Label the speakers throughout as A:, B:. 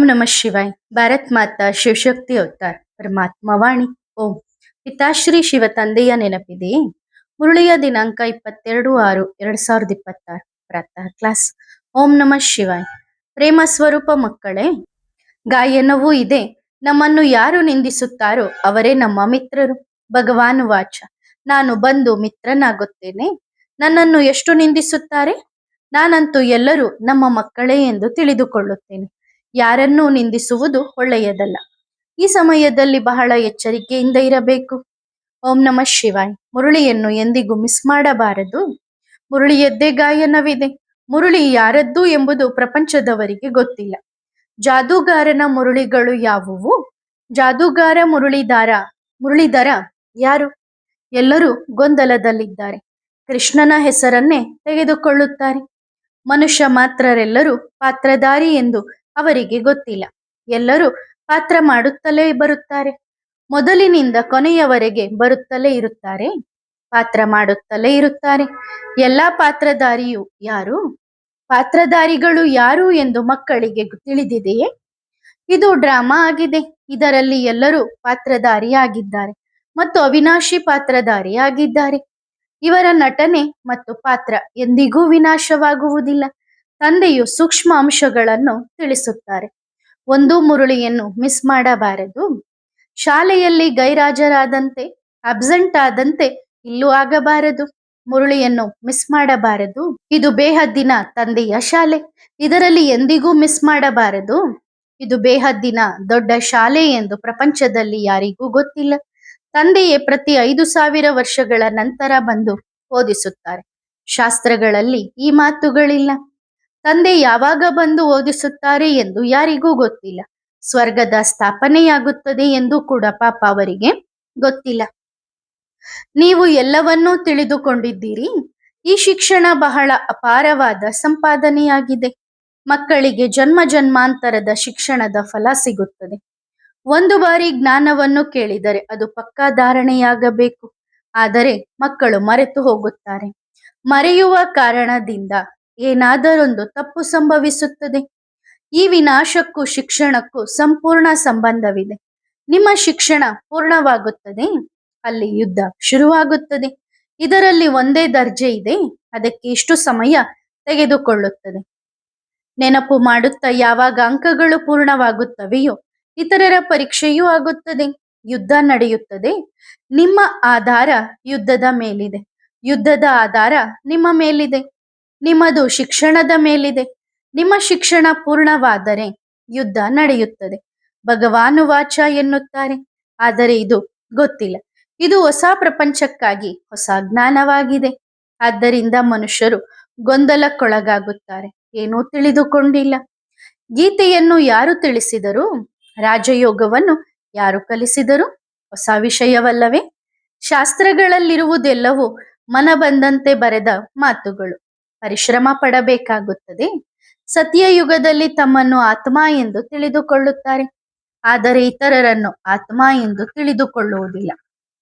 A: ओम नमः शिवाय। ಭಾರತ್ ಮಾತಾ ಶಿವಶಕ್ತಿ ಅವತಾರ್ ಪರಮಾತ್ಮ ವಾಣಿ ಓಂ. ಪಿತಾಶ್ರೀ ಶಿವ ತಂದೆಯ ನೆನಪಿದೆಯೇ? ಮುರಳಿಯ ದಿನಾಂಕ 22/6/2026 ಪ್ರಾತಃ ಕ್ಲಾಸ್. ಓಂ ನಮಃ ಶಿವಾಯ್. ಪ್ರೇಮ ಸ್ವರೂಪ ಮಕ್ಕಳೇ, ಗಾಯನವೂ ಇದೆ. ನಮ್ಮನ್ನು ಯಾರು ನಿಂದಿಸುತ್ತಾರೋ ಅವರೇ ನಮ್ಮ ಮಿತ್ರರು. ಭಗವಾನ್ ವಾಚ, ನಾನು ಬಂದು ಮಿತ್ರನಾಗುತ್ತೇನೆ. ನನ್ನನ್ನು ಎಷ್ಟು ನಿಂದಿಸುತ್ತಾರೆ? ನಾನಂತೂ ಎಲ್ಲರೂ ನಮ್ಮ ಮಕ್ಕಳೇ ಎಂದು ತಿಳಿದುಕೊಳ್ಳುತ್ತೇನೆ. ಯಾರನ್ನೂ ನಿಂದಿಸುವುದು ಒಳ್ಳೆಯದಲ್ಲ. ಈ ಸಮಯದಲ್ಲಿ ಬಹಳ ಎಚ್ಚರಿಕೆಯಿಂದ ಇರಬೇಕು. ಓಂ ನಮಃ ಶಿವಾಯ್. ಮುರಳಿಯನ್ನು ಎಂದಿಗೂ ಮಿಸ್ ಮಾಡಬಾರದು. ಮುರಳಿಯದ್ದೇ ಗಾಯನವಿದೆ. ಮುರಳಿ ಯಾರದ್ದು ಎಂಬುದು ಪ್ರಪಂಚದವರಿಗೆ ಗೊತ್ತಿಲ್ಲ. ಜಾದೂಗಾರನ ಮುರಳಿಗಳು ಯಾವುವು? ಜಾದೂಗಾರ ಮುರಳಿಧರ ಯಾರು? ಎಲ್ಲರೂ ಗೊಂದಲದಲ್ಲಿದ್ದಾರೆ. ಕೃಷ್ಣನ ಹೆಸರನ್ನೇ ತೆಗೆದುಕೊಳ್ಳುತ್ತಾರೆ. ಮನುಷ್ಯ ಮಾತ್ರರೆಲ್ಲರೂ ಪಾತ್ರಧಾರಿ ಎಂದು ಅವರಿಗೆ ಗೊತ್ತಿಲ್ಲ. ಎಲ್ಲರೂ ಪಾತ್ರ ಮಾಡುತ್ತಲೇ ಬರುತ್ತಾರೆ. ಮೊದಲಿನಿಂದ ಕೊನೆಯವರೆಗೆ ಬರುತ್ತಲೇ ಇರುತ್ತಾರೆ, ಪಾತ್ರ ಮಾಡುತ್ತಲೇ ಇರುತ್ತಾರೆ. ಎಲ್ಲಾ ಪಾತ್ರಧಾರಿಯು ಯಾರು? ಪಾತ್ರಧಾರಿಗಳು ಯಾರು ಎಂದು ಮಕ್ಕಳಿಗೆ ತಿಳಿದಿದೆಯೇ? ಇದು ಡ್ರಾಮಾ ಆಗಿದೆ. ಇದರಲ್ಲಿ ಎಲ್ಲರೂ ಪಾತ್ರಧಾರಿಯಾಗಿದ್ದಾರೆ ಮತ್ತು ಅವಿನಾಶಿ ಪಾತ್ರಧಾರಿಯಾಗಿದ್ದಾರೆ. ಇವರ ನಟನೆ ಮತ್ತು ಪಾತ್ರ ಎಂದಿಗೂ ವಿನಾಶವಾಗುವುದಿಲ್ಲ. ತಂದೆಯು ಸೂಕ್ಷ್ಮ ಅಂಶಗಳನ್ನು ತಿಳಿಸುತ್ತಾರೆ. ಒಂದು ಮುರಳಿಯನ್ನು ಮಿಸ್ ಮಾಡಬಾರದು. ಶಾಲೆಯಲ್ಲಿ ಗೈರಾಜರಾದಂತೆ, ಅಬ್ಸೆಂಟ್ ಆದಂತೆ ಇಲ್ಲೂ ಆಗಬಾರದು. ಮುರಳಿಯನ್ನು ಮಿಸ್ ಮಾಡಬಾರದು. ಇದು ಬೇಹದ್ದಿನ ತಂದೆಯ ಶಾಲೆ. ಇದರಲ್ಲಿ ಎಂದಿಗೂ ಮಿಸ್ ಮಾಡಬಾರದು. ಇದು ಬೇಹದ್ದಿನ ದೊಡ್ಡ ಶಾಲೆ ಎಂದು ಪ್ರಪಂಚದಲ್ಲಿ ಯಾರಿಗೂ ಗೊತ್ತಿಲ್ಲ. ತಂದೆಯೇ ಪ್ರತಿ 5,000 ವರ್ಷಗಳ ನಂತರ ಬಂದು ಓದಿಸುತ್ತಾರೆ. ಶಾಸ್ತ್ರಗಳಲ್ಲಿ ಈ ಮಾತುಗಳಿಲ್ಲ. ತಂದೆ ಯಾವಾಗ ಬಂದು ಓದಿಸುತ್ತಾರೆ ಎಂದು ಯಾರಿಗೂ ಗೊತ್ತಿಲ್ಲ. ಸ್ವರ್ಗದ ಸ್ಥಾಪನೆಯಾಗುತ್ತದೆ ಎಂದು ಕೂಡ ಪಾಪ ಅವರಿಗೆ ಗೊತ್ತಿಲ್ಲ. ನೀವು ಎಲ್ಲವನ್ನೂ ತಿಳಿದುಕೊಂಡಿದ್ದೀರಿ. ಈ ಶಿಕ್ಷಣ ಬಹಳ ಅಪಾರವಾದ ಸಂಪಾದನೆಯಾಗಿದೆ. ಮಕ್ಕಳಿಗೆ ಜನ್ಮ ಜನ್ಮಾಂತರದ ಶಿಕ್ಷಣದ ಫಲ ಸಿಗುತ್ತದೆ. ಒಂದು ಬಾರಿ ಜ್ಞಾನವನ್ನು ಕೇಳಿದರೆ ಅದು ಪಕ್ಕಾ ಧಾರಣೆಯಾಗಬೇಕು. ಆದರೆ ಮಕ್ಕಳು ಮರೆತು ಹೋಗುತ್ತಾರೆ. ಮರೆಯುವ ಕಾರಣದಿಂದ ಏನಾದರೊಂದು ತಪ್ಪು ಸಂಭವಿಸುತ್ತದೆ. ಈ ವಿನಾಶಕ್ಕೂ ಶಿಕ್ಷಣಕ್ಕೂ ಸಂಪೂರ್ಣ ಸಂಬಂಧವಿದೆ. ನಿಮ್ಮ ಶಿಕ್ಷಣ ಪೂರ್ಣವಾಗುತ್ತದೆ, ಅಲ್ಲಿ ಯುದ್ಧ ಶುರುವಾಗುತ್ತದೆ. ಇದರಲ್ಲಿ ಒಂದೇ ದರ್ಜೆ ಇದೆ, ಅದಕ್ಕೆ ಇಷ್ಟು ಸಮಯ ತೆಗೆದುಕೊಳ್ಳುತ್ತದೆ. ನೆನಪು ಮಾಡುತ್ತಾ ಯಾವಾಗ ಅಂಕಗಳು ಪೂರ್ಣವಾಗುತ್ತವೆಯೋ ಇತರರ ಪರೀಕ್ಷೆಯೂ ಆಗುತ್ತದೆ. ಯುದ್ಧ ನಡೆಯುತ್ತದೆ. ನಿಮ್ಮ ಆಧಾರ ಯುದ್ಧದ ಮೇಲಿದೆ. ಯುದ್ಧದ ಆಧಾರ ನಿಮ್ಮ ಮೇಲಿದೆ. ನಿಮ್ಮದು ಶಿಕ್ಷಣದ ಮೇಲಿದೆ. ನಿಮ್ಮ ಶಿಕ್ಷಣ ಪೂರ್ಣವಾದರೆ ಯುದ್ಧ ನಡೆಯುತ್ತದೆ. ಭಗವಾನ್ ವಾಚ ಎನ್ನುತ್ತಾರೆ. ಆದರೆ ಇದು ಗೊತ್ತಿಲ್ಲ. ಇದು ಹೊಸ ಪ್ರಪಂಚಕ್ಕಾಗಿ ಹೊಸ ಜ್ಞಾನವಾಗಿದೆ. ಆದ್ದರಿಂದ ಮನುಷ್ಯರು ಗೊಂದಲಕ್ಕೊಳಗಾಗುತ್ತಾರೆ. ಏನೂ ತಿಳಿದುಕೊಂಡಿಲ್ಲ. ಗೀತೆಯನ್ನು ಯಾರು ತಿಳಿಸಿದರು? ರಾಜಯೋಗವನ್ನು ಯಾರು ಕಲಿಸಿದರು? ಹೊಸ ವಿಷಯವಲ್ಲವೇ? ಶಾಸ್ತ್ರಗಳಲ್ಲಿರುವುದೆಲ್ಲವೂ ಮನ ಬಂದಂತೆ ಬರೆದ ಮಾತುಗಳು. ಪರಿಶ್ರಮ ಪಡಬೇಕಾಗುತ್ತದೆ. ಸತ್ಯಯುಗದಲ್ಲಿ ತಮ್ಮನ್ನು ಆತ್ಮ ಎಂದು ತಿಳಿದುಕೊಳ್ಳುತ್ತಾರೆ. ಆದರೆ ಇತರರನ್ನು ಆತ್ಮ ಎಂದು ತಿಳಿದುಕೊಳ್ಳುವುದಿಲ್ಲ.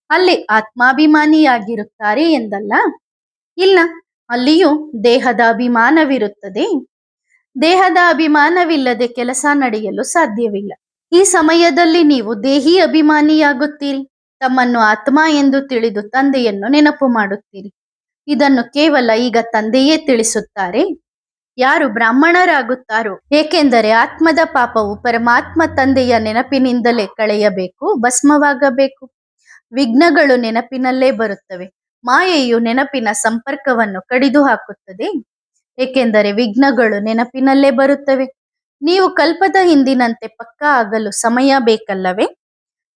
A: ಅಲ್ಲಿ ಆತ್ಮಾಭಿಮಾನಿಯಾಗಿರುತ್ತಾರೆ ಎಂದಲ್ಲ. ಇಲ್ಲ, ಅಲ್ಲಿಯೂ ದೇಹದ ಅಭಿಮಾನವಿರುತ್ತದೆ. ದೇಹದ ಅಭಿಮಾನವಿಲ್ಲದೆ ಕೆಲಸ ನಡೆಯಲು ಸಾಧ್ಯವಿಲ್ಲ. ಈ ಸಮಯದಲ್ಲಿ ನೀವು ದೇಹಿ ಅಭಿಮಾನಿಯಾಗುತ್ತೀರಿ. ತಮ್ಮನ್ನು ಆತ್ಮ ಎಂದು ತಿಳಿದು ತಂದೆಯನ್ನು ನೆನಪು ಮಾಡುತ್ತೀರಿ. ಇದನ್ನು ಕೇವಲ ಈಗ ತಂದೆಯೇ ತಿಳಿಸುತ್ತಾರೆ. ಯಾರು ಬ್ರಾಹ್ಮಣರಾಗುತ್ತಾರೋ, ಏಕೆಂದರೆ ಆತ್ಮದ ಪಾಪವು ಪರಮಾತ್ಮ ತಂದೆಯ ನೆನಪಿನಿಂದಲೇ ಕಳೆಯಬೇಕು, ಭಸ್ಮವಾಗಬೇಕು. ವಿಘ್ನಗಳು ನೆನಪಿನಲ್ಲೇ ಬರುತ್ತವೆ. ಮಾಯೆಯು ನೆನಪಿನ ಸಂಪರ್ಕವನ್ನು ಕಡಿದು ಹಾಕುತ್ತದೆ. ಏಕೆಂದರೆ ವಿಘ್ನಗಳು ನೆನಪಿನಲ್ಲೇ ಬರುತ್ತವೆ. ನೀವು ಕಲ್ಪದ ಹಿಂದಿನಂತೆ ಪಕ್ಕಾ ಆಗಲು ಸಮಯ ಬೇಕಲ್ಲವೇ?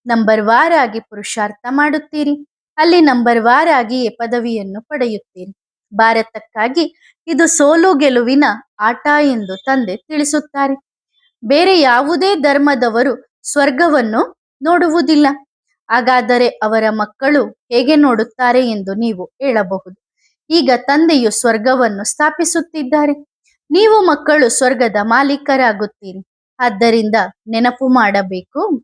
A: ನಂಬರ್ ವಾರ್ ಆಗಿ ಪುರುಷಾರ್ಥ ಮಾಡುತ್ತೀರಿ. ಅಲ್ಲಿ ನಂಬರ್ ವಾರ್ ಆಗಿಯೇ ಪದವಿಯನ್ನು ಪಡೆಯುತ್ತೀರಿ. ಭಾರತಕ್ಕಾಗಿ ಇದು ಸೋಲು ಗೆಲುವಿನ ಆಟ ಎಂದು ತಂದೆ ತಿಳಿಸುತ್ತಾರೆ. ಬೇರೆ ಯಾವುದೇ ಧರ್ಮದವರು ಸ್ವರ್ಗವನ್ನು ನೋಡುವುದಿಲ್ಲ. ಹಾಗಾದರೆ ಅವರ ಮಕ್ಕಳು ಹೇಗೆ ನೋಡುತ್ತಾರೆ ಎಂದು ನೀವು ಹೇಳಬಹುದು. ಈಗ ತಂದೆಯು ಸ್ವರ್ಗವನ್ನು ಸ್ಥಾಪಿಸುತ್ತಿದ್ದಾರೆ. ನೀವು ಮಕ್ಕಳು ಸ್ವರ್ಗದ ಮಾಲೀಕರಾಗುತ್ತೀರಿ. ಆದ್ದರಿಂದ ನೆನಪು ಮಾಡಬೇಕು.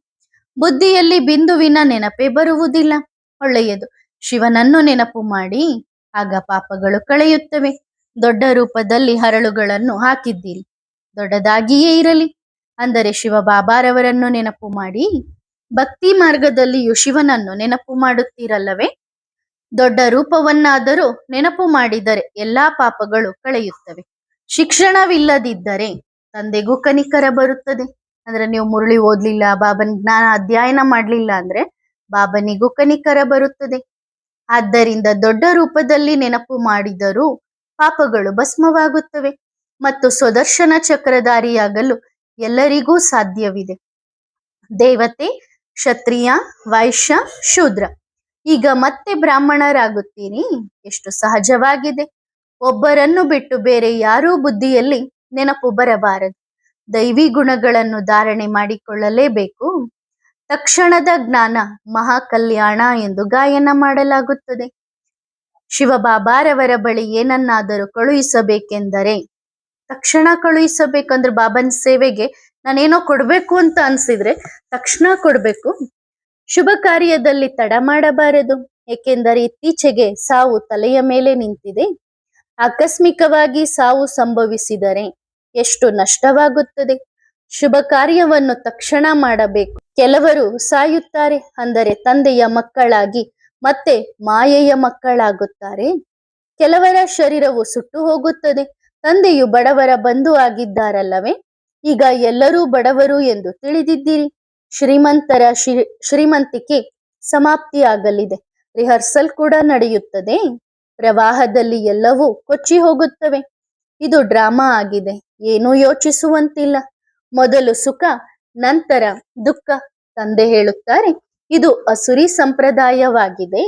A: ಬುದ್ಧಿಯಲ್ಲಿ ಬಿಂದುವಿನ ನೆನಪೇ ಬರುವುದಿಲ್ಲ. ಒಳ್ಳೆಯದು. ಶಿವನನ್ನು ನೆನಪು ಮಾಡಿ, ಆಗ ಪಾಪಗಳು ಕಳೆಯುತ್ತವೆ. ದೊಡ್ಡ ರೂಪದಲ್ಲಿ ಹರಳುಗಳನ್ನು ಹಾಕಿದ್ದೀರಿ, ದೊಡ್ಡದಾಗಿಯೇ ಇರಲಿ. ಅಂದರೆ ಶಿವ ಬಾಬಾರವರನ್ನು ನೆನಪು ಮಾಡಿ ಭಕ್ತಿ ಮಾರ್ಗದಲ್ಲಿಯೂ ಶಿವನನ್ನು ನೆನಪು ಮಾಡುತ್ತೀರಲ್ಲವೇ? ದೊಡ್ಡ ರೂಪವನ್ನಾದರೂ ನೆನಪು ಮಾಡಿದರೆ ಎಲ್ಲಾ ಪಾಪಗಳು ಕಳೆಯುತ್ತವೆ. ಶಿಕ್ಷಣವಿಲ್ಲದಿದ್ದರೆ ತಂದೆಗೂ ಕನಿಕರ ಬರುತ್ತದೆ. ಅಂದ್ರೆ ನೀವು ಮುರಳಿ ಓದ್ಲಿಲ್ಲ, ಬಾಬನ್ ಜ್ಞಾನ ಅಧ್ಯಯನ ಮಾಡ್ಲಿಲ್ಲ ಅಂದ್ರೆ ಬಾಬನಿಗೂ ಕನಿಕರ ಬರುತ್ತದೆ. ಆದ್ದರಿಂದ ದೊಡ್ಡ ರೂಪದಲ್ಲಿ ನೆನಪು ಮಾಡಿದರೂ ಪಾಪಗಳು ಭಸ್ಮವಾಗುತ್ತವೆ ಮತ್ತು ಸ್ವದರ್ಶನ ಚಕ್ರಧಾರಿಯಾಗಲು ಎಲ್ಲರಿಗೂ ಸಾಧ್ಯವಿದೆ. ದೇವತೆ, ಕ್ಷತ್ರಿಯ, ವೈಶ್ಯ, ಶೂದ್ರ, ಈಗ ಮತ್ತೆ ಬ್ರಾಹ್ಮಣರಾಗುತ್ತೀರಿ. ಎಷ್ಟು ಸಹಜವಾಗಿದೆ. ಒಬ್ಬರನ್ನು ಬಿಟ್ಟು ಬೇರೆ ಯಾರೂ ಬುದ್ಧಿಯಲ್ಲಿ ನೆನಪು ಬರಬಾರದು. ದೈವಿ ಗುಣಗಳನ್ನು ಧಾರಣೆ ಮಾಡಿಕೊಳ್ಳಲೇಬೇಕು. ತಕ್ಷಣದ ಜ್ಞಾನ ಮಹಾಕಲ್ಯಾಣ ಎಂದು ಗಾಯನ ಮಾಡಲಾಗುತ್ತದೆ. ಶಿವಬಾಬಾರವರ ಬಳಿ ಏನನ್ನಾದರೂ ಕಳುಹಿಸಬೇಕೆಂದರೆ ತಕ್ಷಣ ಕಳುಹಿಸಬೇಕಂದ್ರೆ ಬಾಬನ್ ಸೇವೆಗೆ ನಾನೇನೋ ಕೊಡ್ಬೇಕು ಅಂತ ಅನ್ಸಿದ್ರೆ ತಕ್ಷಣ ಕೊಡ್ಬೇಕು. ಶುಭ ಕಾರ್ಯದಲ್ಲಿ ತಡ ಮಾಡಬಾರದು. ಏಕೆಂದರೆ ಇತ್ತೀಚೆಗೆ ಸಾವು ತಲೆಯ ಮೇಲೆ ನಿಂತಿದೆ. ಆಕಸ್ಮಿಕವಾಗಿ ಸಾವು ಸಂಭವಿಸಿದರೆ ಎಷ್ಟು ನಷ್ಟವಾಗುತ್ತದೆ. ಶುಭ ಕಾರ್ಯವನ್ನು ತಕ್ಷಣ ಮಾಡಬೇಕು. ಕೆಲವರು ಸಾಯುತ್ತಾರೆ, ಅಂದರೆ ತಂದೆಯ ಮಕ್ಕಳಾಗಿ ಮತ್ತೆ ಮಾಯೆಯ ಮಕ್ಕಳಾಗುತ್ತಾರೆ. ಕೆಲವರ ಶರೀರವು ಸುಟ್ಟು ಹೋಗುತ್ತದೆ. ತಂದೆಯು ಬಡವರ ಬಂಧು ಆಗಿದ್ದಾರಲ್ಲವೇ? ಈಗ ಎಲ್ಲರೂ ಬಡವರು ಎಂದು ತಿಳಿದಿದ್ದೀರಿ. ಶ್ರೀಮಂತರ ಶ್ರೀಮಂತಿಕೆ ಸಮಾಪ್ತಿಯಾಗಲಿದೆ. ರಿಹರ್ಸಲ್ ಕೂಡ ನಡೆಯುತ್ತದೆ. ಪ್ರವಾಹದಲ್ಲಿ ಎಲ್ಲವೂ ಕೊಚ್ಚಿ ಹೋಗುತ್ತವೆ. ಇದು ಡ್ರಾಮಾ ಆಗಿದೆ. ಏನೂ ಯೋಚಿಸುವಂತಿಲ್ಲ. ಮೊದಲು ಸುಖ, ನಂತರ ದುಃಖ. ತಂದೆ ಹೇಳುತ್ತಾರೆ, ಇದು ಅಸುರಿ ಸಂಪ್ರದಾಯವಾಗಿದೆ.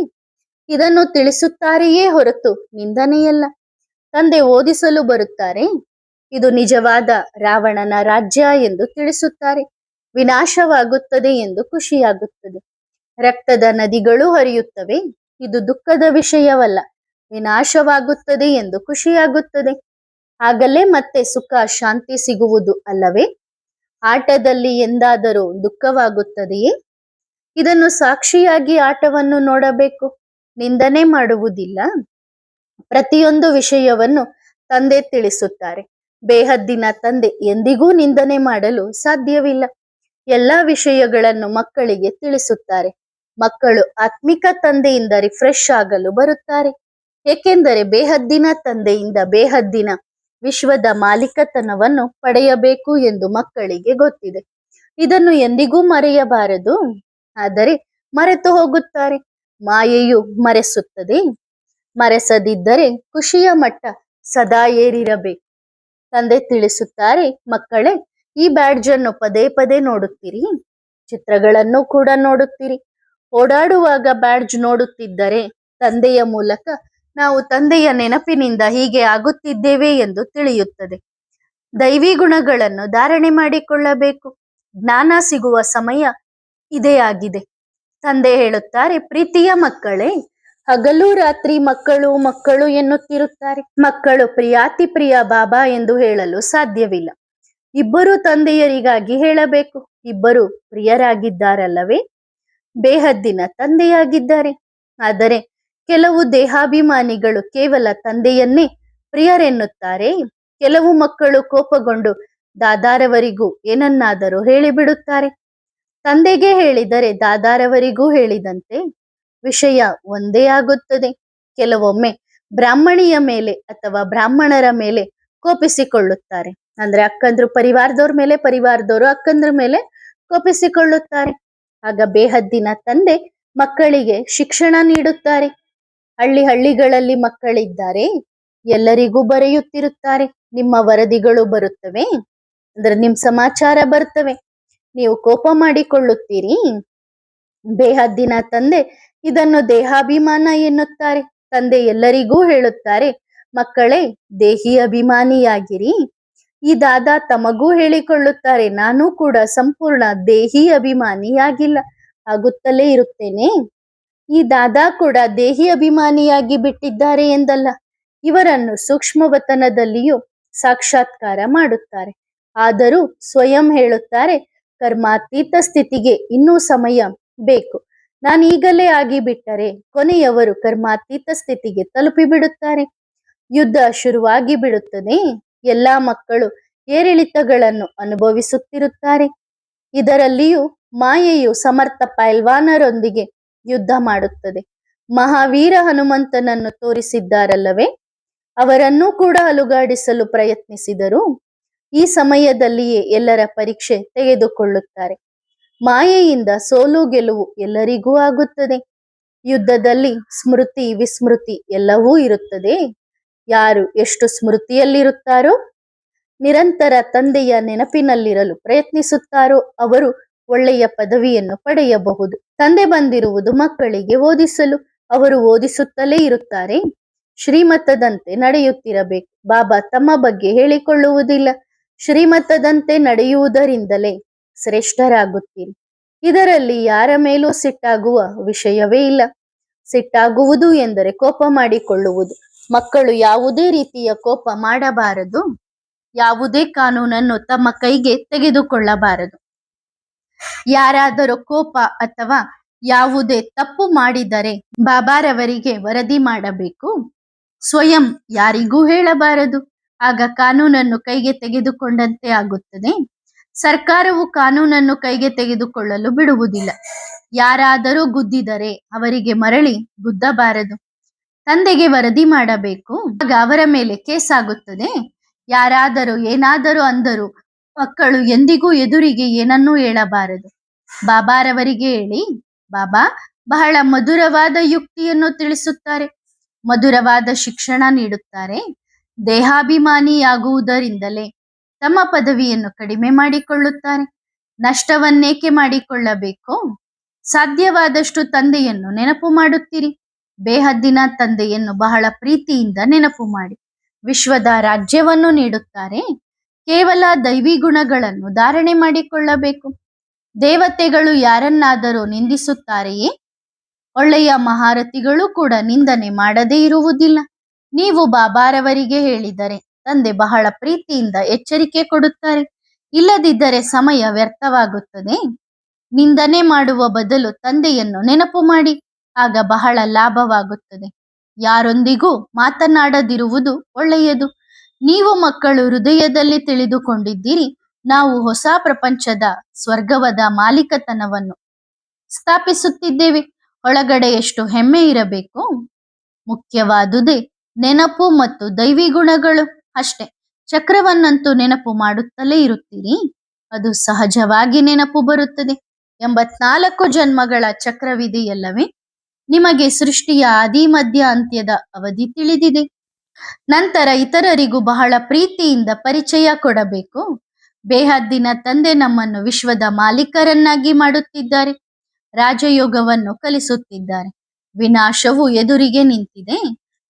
A: ಇದನ್ನು ತಿಳಿಸುತ್ತಾರೆಯೇ ಹೊರತು ನಿಂದನೆಯಲ್ಲ. ತಂದೆ ಓದಿಸಲು ಬರುತ್ತಾರೆ. ಇದು ನಿಜವಾದ ರಾವಣನ ರಾಜ್ಯ ಎಂದು ತಿಳಿಸುತ್ತಾರೆ. ವಿನಾಶವಾಗುತ್ತದೆ ಎಂದು ಖುಷಿಯಾಗುತ್ತದೆ. ರಕ್ತದ ನದಿಗಳು ಹರಿಯುತ್ತವೆ. ಇದು ದುಃಖದ ವಿಷಯವಲ್ಲ. ವಿನಾಶವಾಗುತ್ತದೆ ಎಂದು ಖುಷಿಯಾಗುತ್ತದೆ. ಆಗಲೇ ಮತ್ತೆ ಸುಖ, ಶಾಂತಿ ಸಿಗುವುದು ಅಲ್ಲವೇ? ಆಟದಲ್ಲಿ ಎಂದಾದರೂ ದುಃಖವಾಗುತ್ತದೆಯೇ? ಇದನ್ನು ಸಾಕ್ಷಿಯಾಗಿ ಆಟವನ್ನು ನೋಡಬೇಕು. ನಿಂದನೆ ಮಾಡುವುದಿಲ್ಲ. ಪ್ರತಿಯೊಂದು ವಿಷಯವನ್ನು ತಂದೆ ತಿಳಿಸುತ್ತಾರೆ. ಬೇಹದ್ದಿನ ತಂದೆ ಎಂದಿಗೂ ನಿಂದನೆ ಮಾಡಲು ಸಾಧ್ಯವಿಲ್ಲ. ಎಲ್ಲಾ ವಿಷಯಗಳನ್ನು ಮಕ್ಕಳಿಗೆ ತಿಳಿಸುತ್ತಾರೆ. ಮಕ್ಕಳು ಆತ್ಮಿಕ ತಂದೆಯಿಂದ ರಿಫ್ರೆಶ್ ಆಗಲು ಬರುತ್ತಾರೆ. ಏಕೆಂದರೆ ಬೇಹದ್ದಿನ ತಂದೆಯಿಂದ ಬೇಹದ್ದಿನ ವಿಶ್ವದ ಮಾಲೀಕತನವನ್ನು ಪಡೆಯಬೇಕು ಎಂದು ಮಕ್ಕಳಿಗೆ ಗೊತ್ತಿದೆ. ಇದನ್ನು ಎಂದಿಗೂ ಮರೆಯಬಾರದು. ಆದರೆ ಮರೆತು ಹೋಗುತ್ತಾರೆ. ಮಾಯೆಯು ಮರೆಸುತ್ತದೆ. ಮರೆಸದಿದ್ದರೆ ಖುಷಿಯ ಮಟ್ಟ ಸದಾ ಏರಿರಬೇಕು. ತಂದೆ ತಿಳಿಸುತ್ತಾರೆ, ಮಕ್ಕಳೇ, ಈ ಬ್ಯಾಡ್ಜ್ ಅನ್ನು ಪದೇ ಪದೇ ನೋಡುತ್ತೀರಿ. ಚಿತ್ರಗಳನ್ನು ಕೂಡ ನೋಡುತ್ತೀರಿ. ಓಡಾಡುವಾಗ ಬ್ಯಾಡ್ಜ್ ನೋಡುತ್ತಿದ್ದರೆ ತಂದೆಯ ಮೂಲಕ ನಾವು ತಂದೆಯ ನೆನಪಿನಿಂದ ಹೀಗೆ ಆಗುತ್ತಿದ್ದೇವೆ ಎಂದು ತಿಳಿಯುತ್ತದೆ. ದೈವಿ ಗುಣಗಳನ್ನು ಧಾರಣೆ ಮಾಡಿಕೊಳ್ಳಬೇಕು. ಜ್ಞಾನ ಸಿಗುವ ಸಮಯ ಇದೇ ಆಗಿದೆ. ತಂದೆ ಹೇಳುತ್ತಾರೆ, ಪ್ರೀತಿಯ ಮಕ್ಕಳೇ, ಹಗಲು ರಾತ್ರಿ ಮಕ್ಕಳು ಮಕ್ಕಳು ಎನ್ನುತ್ತಿರುತ್ತಾರೆ. ಮಕ್ಕಳು ಪ್ರಿಯಾತಿ ಪ್ರಿಯ ಬಾಬಾ ಎಂದು ಹೇಳಲು ಸಾಧ್ಯವಿಲ್ಲ. ಇಬ್ಬರು ತಂದೆಯರಿಗಾಗಿ ಹೇಳಬೇಕು. ಇಬ್ಬರು ಪ್ರಿಯರಾಗಿದ್ದಾರಲ್ಲವೇ? ಬೇಹದ್ದಿನ ತಂದೆಯಾಗಿದ್ದಾರೆ. ಆದರೆ ಕೆಲವು ದೇಹಾಭಿಮಾನಿಗಳು ಕೇವಲ ತಂದೆಯನ್ನೇ ಪ್ರಿಯರೆನ್ನುತ್ತಾರೆ. ಕೆಲವು ಮಕ್ಕಳು ಕೋಪಗೊಂಡು ದಾದಾರವರಿಗೂ ಏನನ್ನಾದರೂ ಹೇಳಿಬಿಡುತ್ತಾರೆ. ತಂದೆಗೆ ಹೇಳಿದರೆ ದಾದಾರವರಿಗೂ ಹೇಳಿದಂತೆ ವಿಷಯ ಒಂದೇ ಆಗುತ್ತದೆ. ಕೆಲವೊಮ್ಮೆ ಬ್ರಾಹ್ಮಣಿಯ ಮೇಲೆ ಅಥವಾ ಬ್ರಾಹ್ಮಣರ ಮೇಲೆ ಕೋಪಿಸಿಕೊಳ್ಳುತ್ತಾರೆ. ಅಂದ್ರೆ ಅಕ್ಕಂದ್ರು ಪರಿವಾರದವ್ರ ಮೇಲೆ, ಪರಿವಾರದವರು ಅಕ್ಕಂದ್ರ ಮೇಲೆ ಕೋಪಿಸಿಕೊಳ್ಳುತ್ತಾರೆ. ಆಗ ಬೇಹದ್ದಿನ ತಂದೆ ಮಕ್ಕಳಿಗೆ ಶಿಕ್ಷಣ ನೀಡುತ್ತಾರೆ. ಹಳ್ಳಿಗಳಲ್ಲಿ ಮಕ್ಕಳಿದ್ದಾರೆ. ಎಲ್ಲರಿಗೂ ಬರೆಯುತ್ತಿರುತ್ತಾರೆ. ನಿಮ್ಮ ವರದಿಗಳು ಬರುತ್ತವೆ, ಅಂದ್ರೆ ನಿಮ್ ಸಮಾಚಾರ ಬರ್ತವೆ. ನೀವು ಕೋಪ ಮಾಡಿಕೊಳ್ಳುತ್ತೀರಿ. ಬೇಹದ್ದಿನ ತಂದೆ ಇದನ್ನು ದೇಹಾಭಿಮಾನ ಎನ್ನುತ್ತಾರೆ. ತಂದೆ ಎಲ್ಲರಿಗೂ ಹೇಳುತ್ತಾರೆ, ಮಕ್ಕಳೇ, ದೇಹಿ ಅಭಿಮಾನಿಯಾಗಿರಿ. ಈ ದಾದಾ ತಮಗೂ ಹೇಳಿಕೊಳ್ಳುತ್ತಾರೆ, ನಾನು ಕೂಡ ಸಂಪೂರ್ಣ ದೇಹಿ ಅಭಿಮಾನಿಯಾಗಿಲ್ಲ, ಆಗುತ್ತಲೇ ಇರುತ್ತೇನೆ. ಈ ದಾದಾ ಕೂಡ ದೇಹಿ ಅಭಿಮಾನಿಯಾಗಿ ಬಿಟ್ಟಿದ್ದಾರೆ ಎಂದಲ್ಲ. ಇವರನ್ನು ಸೂಕ್ಷ್ಮವತನದಲ್ಲಿಯೂ ಸಾಕ್ಷಾತ್ಕಾರ ಮಾಡುತ್ತಾರೆ. ಆದರೂ ಸ್ವಯಂ ಹೇಳುತ್ತಾರೆ, ಕರ್ಮಾತೀತ ಸ್ಥಿತಿಗೆ ಇನ್ನೂ ಸಮಯ ಬೇಕು. ನಾನು ಈಗಲೇ ಆಗಿಬಿಟ್ಟರೆ ಕೊನೆಯವರು ಕರ್ಮಾತೀತ ಸ್ಥಿತಿಗೆ ತಲುಪಿ ಬಿಡುತ್ತಾರೆ. ಯುದ್ಧ ಶುರುವಾಗಿ ಬಿಡುತ್ತದೆ. ಎಲ್ಲಾ ಮಕ್ಕಳು ಏರಿಳಿತಗಳನ್ನು ಅನುಭವಿಸುತ್ತಿರುತ್ತಾರೆ. ಇದರಲ್ಲಿಯೂ ಮಾಯೆಯು ಸಮರ್ಥ ಪೈಲ್ವಾನರೊಂದಿಗೆ ಯುದ್ಧ ಮಾಡುತ್ತದೆ. ಮಹಾವೀರ ಹನುಮಂತನನ್ನು ತೋರಿಸಿದ್ದಾರಲ್ಲವೇ, ಅವರನ್ನೂ ಕೂಡ ಅಲುಗಾಡಿಸಲು ಪ್ರಯತ್ನಿಸಿದರು. ಈ ಸಮಯದಲ್ಲಿಯೇ ಎಲ್ಲರ ಪರೀಕ್ಷೆ ತೆಗೆದುಕೊಳ್ಳುತ್ತಾರೆ. ಮಾಯೆಯಿಂದ ಸೋಲು ಗೆಲುವು ಎಲ್ಲರಿಗೂ ಆಗುತ್ತದೆ. ಯುದ್ಧದಲ್ಲಿ ಸ್ಮೃತಿ ವಿಸ್ಮೃತಿ ಎಲ್ಲವೂ ಇರುತ್ತದೆ. ಯಾರು ಎಷ್ಟು ಸ್ಮೃತಿಯಲ್ಲಿರುತ್ತಾರೋ, ನಿರಂತರ ತಂದೆಯ ನೆನಪಿನಲ್ಲಿರಲು ಪ್ರಯತ್ನಿಸುತ್ತಾರೋ ಅವರು ಒಳ್ಳೆಯ ಪದವಿಯನ್ನು ಪಡೆಯಬಹುದು. ತಂದೆ ಬಂದಿರುವುದು ಮಕ್ಕಳಿಗೆ ಓದಿಸಲು. ಅವರು ಓದಿಸುತ್ತಲೇ ಇರುತ್ತಾರೆ. ಶ್ರೀಮತದಂತೆ ನಡೆಯುತ್ತಿರಬೇಕು. ಬಾಬಾ ತಮ್ಮ ಬಗ್ಗೆ ಹೇಳಿಕೊಳ್ಳುವುದಿಲ್ಲ. ಶ್ರೀಮತದಂತೆ ನಡೆಯುವುದರಿಂದಲೇ ಶ್ರೇಷ್ಠರಾಗುತ್ತೀರಿ. ಇದರಲ್ಲಿ ಯಾರ ಮೇಲೂ ಸಿಟ್ಟಾಗುವ ವಿಷಯವೇ ಇಲ್ಲ. ಸಿಟ್ಟಾಗುವುದು ಎಂದರೆ ಕೋಪ ಮಾಡಿಕೊಳ್ಳುವುದು. ಮಕ್ಕಳು ಯಾವುದೇ ರೀತಿಯ ಕೋಪ ಮಾಡಬಾರದು. ಯಾವುದೇ ಕಾನೂನನ್ನು ತಮ್ಮ ಕೈಗೆ ತೆಗೆದುಕೊಳ್ಳಬಾರದು. ಯಾರಾದರೂ ಕೋಪ ಅಥವಾ ಯಾವುದೇ ತಪ್ಪು ಮಾಡಿದರೆ ಬಾಬಾರವರಿಗೆ ವರದಿ ಮಾಡಬೇಕು. ಸ್ವಯಂ ಯಾರಿಗೂ ಹೇಳಬಾರದು. ಆಗ ಕಾನೂನನ್ನು ಕೈಗೆ ತೆಗೆದುಕೊಂಡಂತೆ ಆಗುತ್ತದೆ. ಸರ್ಕಾರವು ಕಾನೂನನ್ನು ಕೈಗೆ ತೆಗೆದುಕೊಳ್ಳಲು ಬಿಡುವುದಿಲ್ಲ. ಯಾರಾದರೂ ಗುದ್ದಿದರೆ ಅವರಿಗೆ ಮರಳಿ ಗುದ್ದಬಾರದು. ತಂದೆಗೆ ವರದಿ ಮಾಡಬೇಕು. ಆಗ ಅವರ ಮೇಲೆ ಕೇಸ್ ಆಗುತ್ತದೆ. ಯಾರಾದರೂ ಏನಾದರೂ ಅಂದರೂ ಮಕ್ಕಳು ಎಂದಿಗೂ ಎದುರಿಗೆ ಏನನ್ನೂ ಹೇಳಬಾರದು. ಬಾಬಾರವರಿಗೆ ಹೇಳಿ. ಬಾಬಾ ಬಹಳ ಮಧುರವಾದ ಯುಕ್ತಿಯನ್ನು ತಿಳಿಸುತ್ತಾರೆ. ಮಧುರವಾದ ಶಿಕ್ಷಣ ನೀಡುತ್ತಾರೆ. ದೇಹಾಭಿಮಾನಿಯಾಗುವುದರಿಂದಲೇ ತಮ್ಮ ಪದವಿಯನ್ನು ಕಡಿಮೆ ಮಾಡಿಕೊಳ್ಳುತ್ತಾರೆ. ನಷ್ಟವನ್ನೇಕೆ ಮಾಡಿಕೊಳ್ಳಬೇಕು? ಸಾಧ್ಯವಾದಷ್ಟು ತಂದೆಯನ್ನು ನೆನಪು ಮಾಡುತ್ತೀರಿ. ಬೇಹದ್ದಿನ ತಂದೆಯನ್ನು ಬಹಳ ಪ್ರೀತಿಯಿಂದ ನೆನಪು ಮಾಡಿ. ವಿಶ್ವದ ರಾಜ್ಯವನ್ನು ನೀಡುತ್ತಾರೆ. ಕೇವಲ ದೈವಿ ಗುಣಗಳನ್ನು ಧಾರಣೆ ಮಾಡಿಕೊಳ್ಳಬೇಕು. ದೇವತೆಗಳು ಯಾರನ್ನಾದರೂ ನಿಂದಿಸುತ್ತಾರೆಯೇ? ಒಳ್ಳೆಯ ಮಹಾರಥಿಗಳು ಕೂಡ ನಿಂದನೆ ಮಾಡದೇ ಇರುವುದಿಲ್ಲ. ನೀವು ಬಾಬಾರವರಿಗೆ ಹೇಳಿದರೆ ತಂದೆ ಬಹಳ ಪ್ರೀತಿಯಿಂದ ಎಚ್ಚರಿಕೆ ಕೊಡುತ್ತಾರೆ. ಇಲ್ಲದಿದ್ದರೆ ಸಮಯ ವ್ಯರ್ಥವಾಗುತ್ತದೆ. ನಿಂದನೆ ಮಾಡುವ ಬದಲು ತಂದೆಯನ್ನು ನೆನಪು ಮಾಡಿ. ಆಗ ಬಹಳ ಲಾಭವಾಗುತ್ತದೆ. ಯಾರೊಂದಿಗೂ ಮಾತನಾಡದಿರುವುದು ಒಳ್ಳೆಯದು. ನೀವು ಮಕ್ಕಳು ಹೃದಯದಲ್ಲಿ ತಿಳಿದುಕೊಂಡಿದ್ದೀರಿ, ನಾವು ಹೊಸ ಪ್ರಪಂಚದ ಸ್ವರ್ಗವದ ಮಾಲೀಕತನವನ್ನು ಸ್ಥಾಪಿಸುತ್ತಿದ್ದೇವೆ. ಒಳಗಡೆ ಎಷ್ಟು ಹೆಮ್ಮೆ ಇರಬೇಕು. ಮುಖ್ಯವಾದುದೇ ನೆನಪು ಮತ್ತು ದೈವಿ ಗುಣಗಳು ಅಷ್ಟೇ. ಚಕ್ರವನ್ನಂತೂ ನೆನಪು ಮಾಡುತ್ತಲೇ ಇರುತ್ತೀರಿ. ಅದು ಸಹಜವಾಗಿ ನೆನಪು ಬರುತ್ತದೆ. 84 ಜನ್ಮಗಳ ಚಕ್ರವಿದೆಯಲ್ಲವೇ? ನಿಮಗೆ ಸೃಷ್ಟಿಯ ಆದಿ ಮಧ್ಯ ಅಂತ್ಯದ ಅವಧಿ ತಿಳಿದಿದೆ. ನಂತರ ಇತರರಿಗೂ ಬಹಳ ಪ್ರೀತಿಯಿಂದ ಪರಿಚಯ ಕೊಡಬೇಕು. ಬೇಹದ್ದಿನ ತಂದೆ ನಮ್ಮನ್ನು ವಿಶ್ವದ ಮಾಲೀಕರನ್ನಾಗಿ ಮಾಡುತ್ತಿದ್ದಾರೆ. ರಾಜಯೋಗವನ್ನು ಕಲಿಸುತ್ತಿದ್ದಾರೆ. ವಿನಾಶವು ಎದುರಿಗೆ ನಿಂತಿದೆ.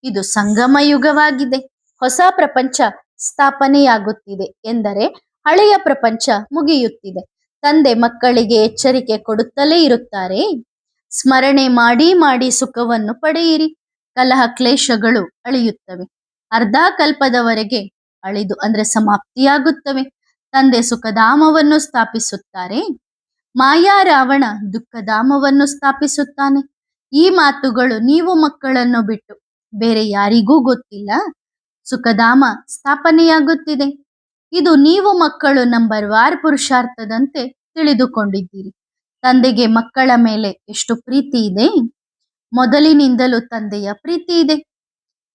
A: ಇದು ಸಂಗಮ ಯುಗವಾಗಿದೆ. ಹೊಸ ಪ್ರಪಂಚ ಸ್ಥಾಪನೆಯಾಗುತ್ತಿದೆ ಎಂದರೆ ಹಳೆಯ ಪ್ರಪಂಚ ಮುಗಿಯುತ್ತಿದೆ. ತಂದೆ ಮಕ್ಕಳಿಗೆ ಎಚ್ಚರಿಕೆ ಕೊಡುತ್ತಲೇ ಇರುತ್ತಾರೆ. ಸ್ಮರಣೆ ಮಾಡಿ ಮಾಡಿ ಸುಖವನ್ನು ಪಡೆಯಿರಿ. ಕಲಹ ಕ್ಲೇಶಗಳು ಅಳಿಯುತ್ತವೆ. ಅರ್ಧ ಕಲ್ಪದವರೆಗೆ ಅಳಿದು ಅಂದ್ರೆ ಸಮಾಪ್ತಿಯಾಗುತ್ತವೆ. ತಂದೆ ಸುಖಧಾಮವನ್ನು ಸ್ಥಾಪಿಸುತ್ತಾರೆ. ಮಾಯಾ ರಾವಣ ದುಃಖಧಾಮವನ್ನು ಸ್ಥಾಪಿಸುತ್ತಾನೆ. ಈ ಮಾತುಗಳು ನೀವು ಮಕ್ಕಳನ್ನು ಬಿಟ್ಟು ಬೇರೆ ಯಾರಿಗೂ ಗೊತ್ತಿಲ್ಲ. ಸುಖಧಾಮ ಸ್ಥಾಪನೆಯಾಗುತ್ತಿದೆ. ಇದು ನೀವು ಮಕ್ಕಳು ನಂಬರ್ ವಾರ್ ಪುರುಷಾರ್ಥದಂತೆ ತಿಳಿದುಕೊಂಡಿದ್ದೀರಿ. ತಂದೆಗೆ ಮಕ್ಕಳ ಮೇಲೆ ಎಷ್ಟು ಪ್ರೀತಿ ಇದೆ. ಮೊದಲಿನಿಂದಲೂ ತಂದೆಯ ಪ್ರೀತಿ ಇದೆ.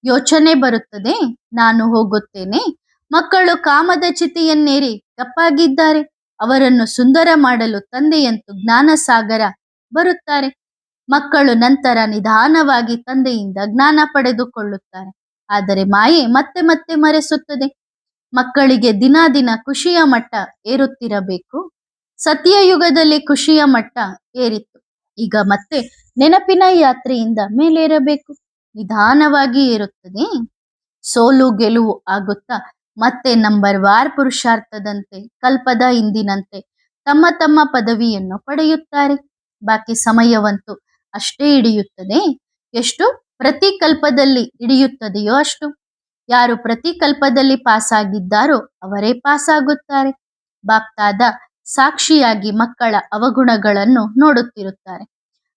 A: ಯೋಚನೆ ಬರುತ್ತದೆ, ನಾನು ಹೋಗುತ್ತೇನೆ. ಮಕ್ಕಳು ಕಾಮದ ಚಿತೆಯನ್ನೇರಿ ಕಪ್ಪಾಗಿದ್ದಾರೆ. ಅವರನ್ನು ಸುಂದರ ಮಾಡಲು ತಂದೆಯಂತೂ ಜ್ಞಾನ ಸಾಗರ ಬರುತ್ತಾರೆ. ಮಕ್ಕಳು ನಂತರ ನಿಧಾನವಾಗಿ ತಂದೆಯಿಂದ ಜ್ಞಾನ ಪಡೆದುಕೊಳ್ಳುತ್ತಾರೆ. ಆದರೆ ಮಾಯೆ ಮತ್ತೆ ಮತ್ತೆ ಮರೆಸುತ್ತದೆ. ಮಕ್ಕಳಿಗೆ ದಿನ ದಿನ ಖುಷಿಯ ಮಟ್ಟ ಏರುತ್ತಿರಬೇಕು. ಸತ್ಯಯುಗದಲ್ಲಿ ಖುಷಿಯ ಮಟ್ಟ ಏರಿತ್ತು. ಈಗ ಮತ್ತೆ ನೆನಪಿನ ಯಾತ್ರೆಯಿಂದ ಮೇಲೇರಬೇಕು. ನಿಧಾನವಾಗಿ ಏರುತ್ತದೆ. ಸೋಲು ಗೆಲುವು ಆಗುತ್ತಾ ಮತ್ತೆ ನಂಬರ್ ವಾರ್ ಪುರುಷಾರ್ಥದಂತೆ ಕಲ್ಪದ ಇಂದಿನಂತೆ ತಮ್ಮ ತಮ್ಮ ಪದವಿಯನ್ನು ಪಡೆಯುತ್ತಾರೆ. ಬಾಕಿ ಸಮಯವಂತೂ ಅಷ್ಟೇ ಹಿಡಿಯುತ್ತದೆ. ಎಷ್ಟು ಪ್ರತಿ ಕಲ್ಪದಲ್ಲಿ ಹಿಡಿಯುತ್ತದೆಯೋ ಅಷ್ಟು. ಯಾರು ಪ್ರತಿ ಕಲ್ಪದಲ್ಲಿ ಪಾಸಾಗಿದ್ದಾರೋ ಅವರೇ ಪಾಸಾಗುತ್ತಾರೆ. ಬಾಪ್ತಾದ ಸಾಕ್ಷಿಯಾಗಿ ಮಕ್ಕಳ ಅವಗುಣಗಳನ್ನು ನೋಡುತ್ತಿರುತ್ತಾರೆ.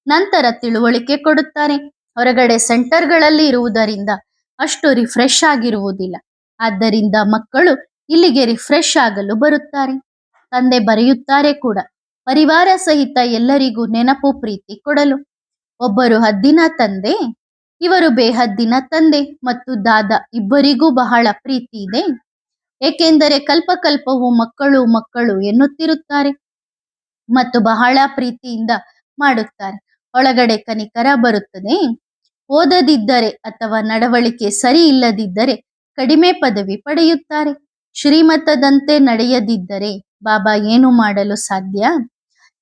A: ನಂತರ ತಿಳುವಳಿಕೆ ಕೊಡುತ್ತಾರೆ. ಹೊರಗಡೆ ಸೆಂಟರ್ಗಳಲ್ಲಿ ಇರುವುದರಿಂದ ಅಷ್ಟು ರಿಫ್ರೆಶ್ ಆಗಿರುವುದಿಲ್ಲ. ಆದ್ದರಿಂದ ಮಕ್ಕಳು ಇಲ್ಲಿಗೆ ರಿಫ್ರೆಶ್ ಆಗಲು ಬರುತ್ತಾರೆ. ತಂದೆ ಬರೆಯುತ್ತಾರೆ ಕೂಡ, ಪರಿವಾರ ಸಹಿತ ಎಲ್ಲರಿಗೂ ನೆನಪು ಪ್ರೀತಿ ಕೊಡಲು. ಒಬ್ಬರು ಹದ್ದಿನ ತಂದೆ, ಇವರು ಬೇಹದ್ದಿನ ತಂದೆ ಮತ್ತು ದಾದಾ ಇಬ್ಬರಿಗೂ ಬಹಳ ಪ್ರೀತಿ ಇದೆ. ಏಕೆಂದರೆ ಕಲ್ಪಕಲ್ಪವು ಮಕ್ಕಳು ಮಕ್ಕಳು ಎನ್ನುತ್ತಿರುತ್ತಾರೆ ಮತ್ತು ಬಹಳ ಪ್ರೀತಿಯಿಂದ ಮಾಡುತ್ತಾರೆ. ಒಳಗಡೆ ಕನಿಕರ ಬರುತ್ತದೆ. ಓದದಿದ್ದರೆ ಅಥವಾ ನಡವಳಿಕೆ ಸರಿ ಇಲ್ಲದಿದ್ದರೆ ಕಡಿಮೆ ಪದವಿ ಪಡೆಯುತ್ತಾರೆ. ಶ್ರೀಮತದಂತೆ ನಡೆಯದಿದ್ದರೆ ಬಾಬಾ ಏನು ಮಾಡಲು ಸಾಧ್ಯ?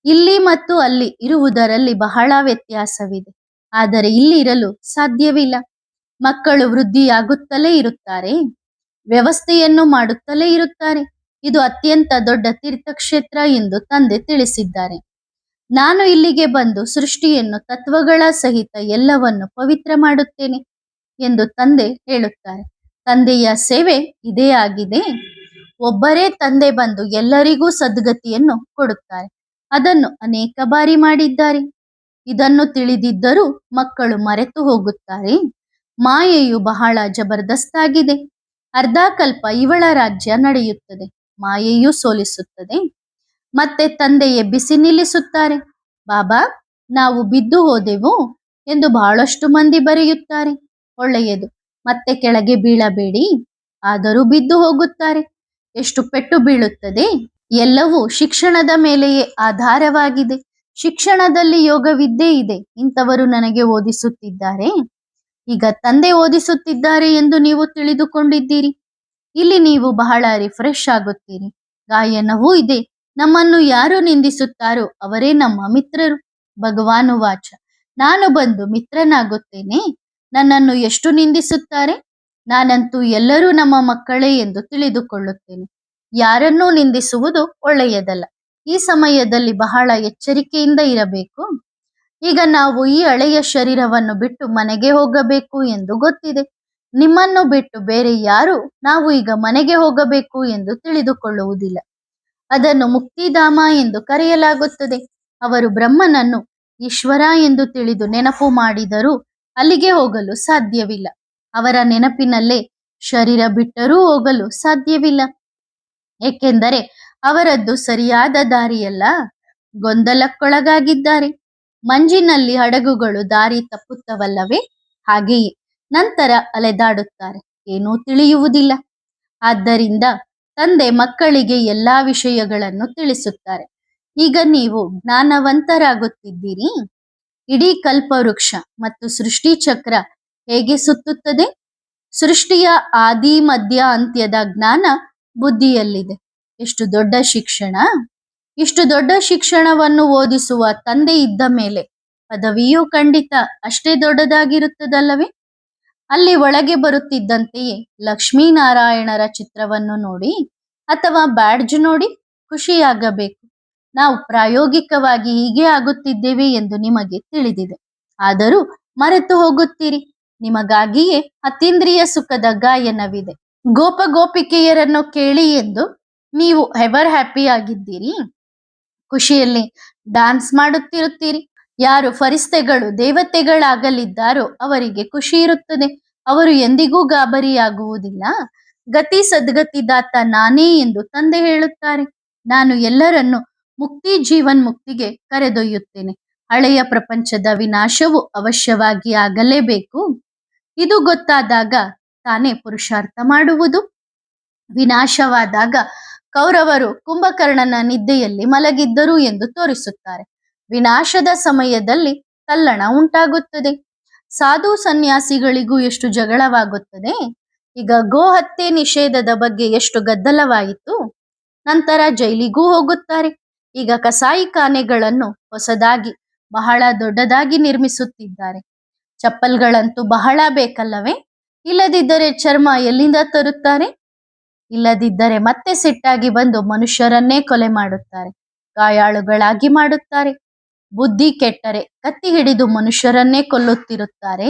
A: ಇಲ್ಲಿ ಮತ್ತು ಅಲ್ಲಿ ಇರುವುದರಲ್ಲಿ ಬಹಳ ವ್ಯತ್ಯಾಸವಿದೆ, ಆದರೆ ಇಲ್ಲಿ ಇರಲು ಸಾಧ್ಯವಿಲ್ಲ. ಮಕ್ಕಳು ವೃದ್ಧಿಯಾಗುತ್ತಲೇ ಇರುತ್ತಾರೆ, ವ್ಯವಸ್ಥೆಯನ್ನು ಮಾಡುತ್ತಲೇ ಇರುತ್ತಾರೆ. ಇದು ಅತ್ಯಂತ ದೊಡ್ಡ ತೀರ್ಥಕ್ಷೇತ್ರ ಎಂದು ತಂದೆ ತಿಳಿಸಿದ್ದಾರೆ. ನಾನು ಇಲ್ಲಿಗೆ ಬಂದು ಸೃಷ್ಟಿಯನ್ನು ತತ್ವಗಳ ಸಹಿತ ಎಲ್ಲವನ್ನು ಪವಿತ್ರ ಮಾಡುತ್ತೇನೆ ಎಂದು ತಂದೆ ಹೇಳುತ್ತಾರೆ. ತಂದೆಯ ಸೇವೆ ಇದೇ ಆಗಿದೆ. ಒಬ್ಬರೇ ತಂದೆ ಬಂದು ಎಲ್ಲರಿಗೂ ಸದ್ಗತಿಯನ್ನು ಕೊಡುತ್ತಾರೆ. ಅದನ್ನು ಅನೇಕ ಬಾರಿ ಮಾಡಿದ್ದಾರೆ. ಇದನ್ನು ತಿಳಿದಿದ್ದರೂ ಮಕ್ಕಳು ಮರೆತು ಹೋಗುತ್ತಾರೆ. ಮಾಯೆಯು ಬಹಳ ಜಬರ್ದಸ್ತಾಗಿದೆ. ಅರ್ಧ ಕಲ್ಪ ಇವಳ ರಾಜ್ಯ ನಡೆಯುತ್ತದೆ, ಮಾಯೆಯು ಸೋಲಿಸುತ್ತದೆ. ಮತ್ತೆ ತಂದೆ ಎಬ್ಬಿಸಿ ನಿಲ್ಲಿಸುತ್ತಾರೆ. ಬಾಬಾ, ನಾವು ಬಿದ್ದು ಹೋದೆವು ಎಂದು ಬಹಳಷ್ಟು ಮಂದಿ ಬರೆಯುತ್ತಾರೆ. ಒಳ್ಳೆಯದು, ಮತ್ತೆ ಕೆಳಗೆ ಬೀಳಬೇಡಿ. ಆದರೂ ಬಿದ್ದು ಹೋಗುತ್ತಾರೆ. ಎಷ್ಟು ಪೆಟ್ಟು ಬೀಳುತ್ತದೆ. ಎಲ್ಲವೂ ಶಿಕ್ಷಣದ ಮೇಲೆಯೇ ಆಧಾರವಾಗಿದೆ. ಶಿಕ್ಷಣದಲ್ಲಿ ಯೋಗವಿದ್ಯೆ ಇದೆ. ಇಂಥವರು ನನಗೆ ಓದಿಸುತ್ತಿದ್ದಾರೆ. ಈಗ ತಂದೆ ಓದಿಸುತ್ತಿದ್ದಾರೆ ಎಂದು ನೀವು ತಿಳಿದುಕೊಂಡಿದ್ದೀರಿ. ಇಲ್ಲಿ ನೀವು ಬಹಳ ರಿಫ್ರೆಶ್ ಆಗುತ್ತೀರಿ. ಗಾಯನವೂ ಇದೆ. ನಮ್ಮನ್ನು ಯಾರು ನಿಂದಿಸುತ್ತಾರೋ ಅವರೇ ನಮ್ಮ ಮಿತ್ರರು. ಭಗವಾನು ವಾಚ, ನಾನು ಬಂದು ಮಿತ್ರನಾಗುತ್ತೇನೆ. ನನ್ನನ್ನು ಎಷ್ಟು ನಿಂದಿಸುತ್ತಾರೆ, ನಾನಂತೂ ಎಲ್ಲರೂ ನಮ್ಮ ಮಕ್ಕಳೇ ಎಂದು ತಿಳಿದುಕೊಳ್ಳುತ್ತೇನೆ. ಯಾರನ್ನೂ ನಿಂದಿಸುವುದು ಒಳ್ಳೆಯದಲ್ಲ. ಈ ಸಮಯದಲ್ಲಿ ಬಹಳ ಎಚ್ಚರಿಕೆಯಿಂದ ಇರಬೇಕು. ಈಗ ನಾವು ಈ ಹಳೆಯ ಶರೀರವನ್ನು ಬಿಟ್ಟು ಮನೆಗೆ ಹೋಗಬೇಕು ಎಂದು ಗೊತ್ತಿದೆ. ನಿಮ್ಮನ್ನು ಬಿಟ್ಟು ಬೇರೆ ಯಾರು ನಾವು ಈಗ ಮನೆಗೆ ಹೋಗಬೇಕು ಎಂದು ತಿಳಿದುಕೊಳ್ಳುವುದಿಲ್ಲ. ಅದನ್ನು ಮುಕ್ತಿಧಾಮ ಎಂದು ಕರೆಯಲಾಗುತ್ತದೆ. ಅವರು ಬ್ರಹ್ಮನನ್ನು ಈಶ್ವರ ಎಂದು ತಿಳಿದು ನೆನಪು ಮಾಡಿದರೂ ಅಲ್ಲಿಗೆ ಹೋಗಲು ಸಾಧ್ಯವಿಲ್ಲ. ಅವರ ನೆನಪಿನಲ್ಲೇ ಶರೀರ ಬಿಟ್ಟರೂ ಹೋಗಲು ಸಾಧ್ಯವಿಲ್ಲ. ಏಕೆಂದರೆ ಅವರದ್ದು ಸರಿಯಾದ ದಾರಿಯಲ್ಲ, ಗೊಂದಲಕ್ಕೊಳಗಾಗಿದ್ದಾರೆ. ಮಂಜಿನಲ್ಲಿ ಹಡಗುಗಳು ದಾರಿ ತಪ್ಪುತ್ತವಲ್ಲವೇ, ಹಾಗೆಯೇ ನಂತರ ಅಲೆದಾಡುತ್ತಾರೆ, ಏನೂ ತಿಳಿಯುವುದಿಲ್ಲ. ಆದ್ದರಿಂದ ತಂದೆ ಮಕ್ಕಳಿಗೆ ಎಲ್ಲಾ ವಿಷಯಗಳನ್ನು ತಿಳಿಸುತ್ತಾರೆ. ಈಗ ನೀವು ಜ್ಞಾನವಂತರಾಗುತ್ತಿದ್ದೀರಿ. ಇಡೀ ಕಲ್ಪವೃಕ್ಷ ಮತ್ತು ಸೃಷ್ಟಿ ಚಕ್ರ ಹೇಗೆ ಸುತ್ತುತ್ತದೆ? ಸೃಷ್ಟಿಯ ಆದಿ ಮಧ್ಯ ಅಂತ್ಯದ ಜ್ಞಾನ ಬುದ್ಧಿಯಲ್ಲಿದೆ. ಎಷ್ಟು ದೊಡ್ಡ ಶಿಕ್ಷಣ! ಇಷ್ಟು ದೊಡ್ಡ ಶಿಕ್ಷಣವನ್ನು ಓದಿಸುವ ತಂದೆ ಇದ್ದ ಮೇಲೆ ಪದವಿಯೂ ಖಂಡಿತ ಅಷ್ಟೇ ದೊಡ್ಡದಾಗಿರುತ್ತದಲ್ಲವೇ? ಅಲ್ಲಿ ಒಳಗೆ ಬರುತ್ತಿದ್ದಂತೆಯೇ ಲಕ್ಷ್ಮೀನಾರಾಯಣರ ಚಿತ್ರವನ್ನು ನೋಡಿ ಅಥವಾ ಬ್ಯಾಡ್ಜ್ ನೋಡಿ ಖುಷಿಯಾಗಬೇಕು. ನಾವು ಪ್ರಾಯೋಗಿಕವಾಗಿ ಹೀಗೆ ಆಗುತ್ತಿದ್ದೇವೆ ಎಂದು ನಿಮಗೆ ತಿಳಿದಿದೆ, ಆದರೂ ಮರೆತು ಹೋಗುತ್ತೀರಿ. ನಿಮಗಾಗಿಯೇ ಅತೀಂದ್ರಿಯ ಸುಖದ ಗಾಯನವಿದೆ. ಗೋಪ ಗೋಪಿಕೆಯರನ್ನು ಕೇಳಿ ಎಂದು ನೀವು ಎವರ್ ಹ್ಯಾಪಿ ಆಗಿದ್ದೀರಿ. ಖುಷಿಯಲ್ಲಿ ಡಾನ್ಸ್ ಮಾಡುತ್ತಿರುತ್ತೀರಿ. ಯಾರು ಫರಿಸ್ತೆಗಳು ದೇವತೆಗಳಾಗಲಿದ್ದಾರೋ ಅವರಿಗೆ ಖುಷಿ ಇರುತ್ತದೆ. ಅವರು ಎಂದಿಗೂ ಗಾಬರಿಯಾಗುವುದಿಲ್ಲ. ಗತಿ ಸದ್ಗತಿದಾತ ನಾನೇ ಎಂದು ತಂದೆ ಹೇಳುತ್ತಾರೆ. ನಾನು ಎಲ್ಲರನ್ನು ಮುಕ್ತಿ ಜೀವನ್ ಮುಕ್ತಿಗೆ ಕರೆದೊಯ್ಯುತ್ತೇನೆ. ಹಳೆಯ ಪ್ರಪಂಚದ ವಿನಾಶವು ಅವಶ್ಯವಾಗಿ ಆಗಲೇಬೇಕು. ಇದು ಗೊತ್ತಾದಾಗ ತಾನೇ ಪುರುಷಾರ್ಥ ಮಾಡುವುದು. ವಿನಾಶವಾದಾಗ ಕೌರವರು ಕುಂಭಕರ್ಣನ ನಿದ್ದೆಯಲ್ಲಿ ಮಲಗಿದ್ದರು ಎಂದು ತೋರಿಸುತ್ತಾರೆ. ವಿನಾಶದ ಸಮಯದಲ್ಲಿ ತಲ್ಲಣ ಉಂಟಾಗುತ್ತದೆ. ಸಾಧು ಸನ್ಯಾಸಿಗಳಿಗೂ ಎಷ್ಟು ಜಗಳವಾಗುತ್ತದೆ. ಈಗ ಗೋ ಹತ್ಯೆ ನಿಷೇಧದ ಬಗ್ಗೆ ಎಷ್ಟು ಗದ್ದಲವಾಯಿತು. ನಂತರ ಜೈಲಿಗೂ ಹೋಗುತ್ತಾರೆ. ಈಗ ಕಸಾಯಿಖಾನೆಗಳನ್ನು ಹೊಸದಾಗಿ ಬಹಳ ದೊಡ್ಡದಾಗಿ ನಿರ್ಮಿಸುತ್ತಿದ್ದಾರೆ. ಚಪ್ಪಲ್ಗಳಂತೂ ಬಹಳ ಬೇಕಲ್ಲವೇ? ಇಲ್ಲದಿದ್ದರೆ ಚರ್ಮ ಎಲ್ಲಿಂದ ತರುತ್ತಾರೆ? ಇಲ್ಲದಿದ್ದರೆ ಮತ್ತೆ ಸಿಟ್ಟಾಗಿ ಬಂದು ಮನುಷ್ಯರನ್ನೇ ಕೊಲೆ ಮಾಡುತ್ತಾರೆ, ಗಾಯಾಳುಗಳಾಗಿ ಮಾಡುತ್ತಾರೆ. ಬುದ್ಧಿ ಕೆಟ್ಟರೆ ಕತ್ತಿ ಹಿಡಿದು ಮನುಷ್ಯರನ್ನೇ ಕೊಲ್ಲುತ್ತಿರುತ್ತಾರೆ.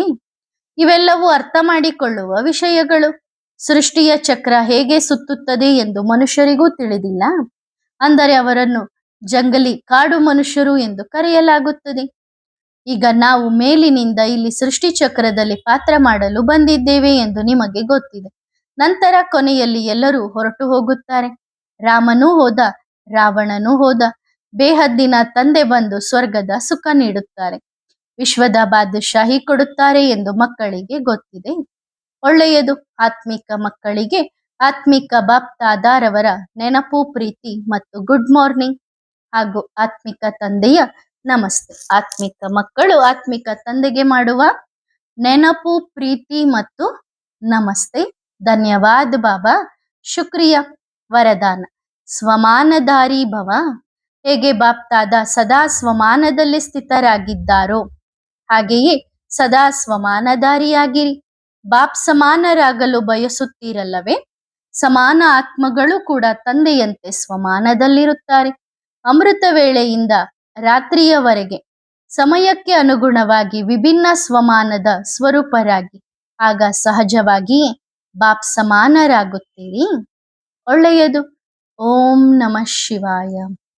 A: ಇವೆಲ್ಲವೂ ಅರ್ಥ ಮಾಡಿಕೊಳ್ಳುವ ವಿಷಯಗಳು. ಸೃಷ್ಟಿಯ ಚಕ್ರ ಹೇಗೆ ಸುತ್ತುತ್ತದೆ ಎಂದು ಮನುಷ್ಯರಿಗೂ ತಿಳಿದಿಲ್ಲ. ಅಂದರೆ ಅವರನ್ನು ಜಂಗಲಿ ಕಾಡು ಮನುಷ್ಯರು ಎಂದು ಕರೆಯಲಾಗುತ್ತದೆ. ಈಗ ನಾವು ಮೇಲಿನಿಂದ ಇಲ್ಲಿ ಸೃಷ್ಟಿ ಚಕ್ರದಲ್ಲಿ ಪಾತ್ರ ಮಾಡಲು ಬಂದಿದ್ದೇವೆ ಎಂದು ನಿಮಗೆ ಗೊತ್ತಿದೆ. ನಂತರ ಕೊನೆಯಲ್ಲಿ ಎಲ್ಲರೂ ಹೊರಟು ಹೋಗುತ್ತಾರೆ. ರಾಮನೂ ಹೋದ, ರಾವಣನೂ ಹೋದ. ಬೇಹದ್ದಿನ ತಂದೆ ಬಂದು ಸ್ವರ್ಗದ ಸುಖ ನೀಡುತ್ತಾರೆ. ವಿಶ್ವದ ಬಾದಶಾಹಿ ಕೊಡುತ್ತಾರೆ ಎಂದು ಮಕ್ಕಳಿಗೆ ಗೊತ್ತಿದೆ. ಒಳ್ಳೆಯದು. ಆತ್ಮಿಕ ಮಕ್ಕಳಿಗೆ ಆತ್ಮಿಕ ಬಾಪ್ದಾದಾರವರ ನೆನಪು, ಪ್ರೀತಿ ಮತ್ತು ಗುಡ್ ಮಾರ್ನಿಂಗ್ ಹಾಗೂ ಆತ್ಮಿಕ ತಂದೆಯ ನಮಸ್ತೆ. ಆತ್ಮಿಕ ಮಕ್ಕಳು ಆತ್ಮಿಕ ತಂದೆಗೆ ಮಾಡುವ ನೆನಪು, ಪ್ರೀತಿ ಮತ್ತು ನಮಸ್ತೆ. ಧನ್ಯವಾದ ಬಾಬಾ. ಶುಕ್ರಿಯ. ವರದಾನ: ಸ್ವಮಾನಧಾರಿ ಭವ. ಹೇಗೆ ಬಾಪ್ದಾದ ಸದಾ ಸ್ವಮಾನದಲ್ಲಿ ಸ್ಥಿತರಾಗಿದ್ದಾರೋ ಹಾಗೆಯೇ ಸದಾ ಸ್ವಮಾನಧಾರಿಯಾಗಿರಿ. ಬಾಪ್ ಸಮಾನರಾಗಲು ಬಯಸುತ್ತೀರಲ್ಲವೇ? ಸಮಾನ ಆತ್ಮಗಳು ಕೂಡ ತಂದೆಯಂತೆ ಸ್ವಮಾನದಲ್ಲಿರುತ್ತಾರೆ. ಅಮೃತ ವೇಳೆಯಿಂದ ರಾತ್ರಿಯವರೆಗೆ ಸಮಯಕ್ಕೆ ಅನುಗುಣವಾಗಿ ವಿಭಿನ್ನ ಸ್ವಮಾನದ ಸ್ವರೂಪರಾಗಿ ಆಗ ಸಹಜವಾಗಿಯೇ ಬಾಪ್ ಸಮಾನರಾಗುತ್ತೀರಿ. ಒಳ್ಳೆಯದು. ಓಂ ನಮಃ ಶಿವಾಯ.